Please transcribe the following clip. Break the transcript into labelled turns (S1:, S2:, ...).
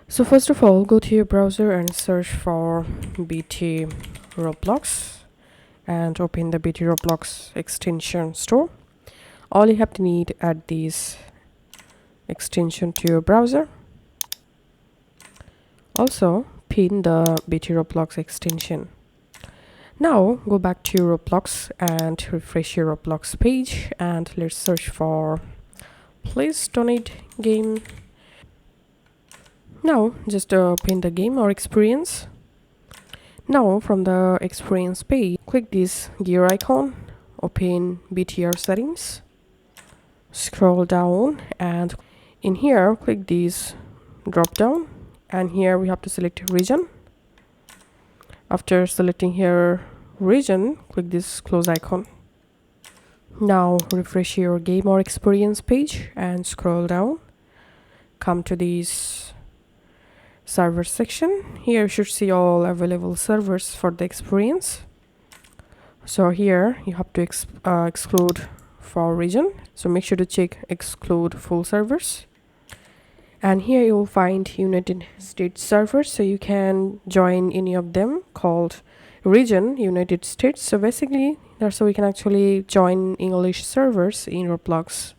S1: So first of all, go to your browser and search for BT Roblox and open the BT Roblox extension store. All you have to need add this extension to your browser. Also pin the BT Roblox extension. Now go back to your Roblox and refresh your Roblox page, and let's search for please donate game. Now just pin the game or experience. Now from the experience page, click this gear icon, open BTR settings, scroll down, and in here click this drop down, and here we have to select region. After selecting here region, click this close icon. Now refresh your game or experience page and scroll down, come to this server section. Here you should see all available servers for the experience. So here you have to exclude for region, so make sure to check exclude full servers. And here you will find United States servers, so you can join any of them called region United States. So basically that's how we can actually join English servers in Roblox.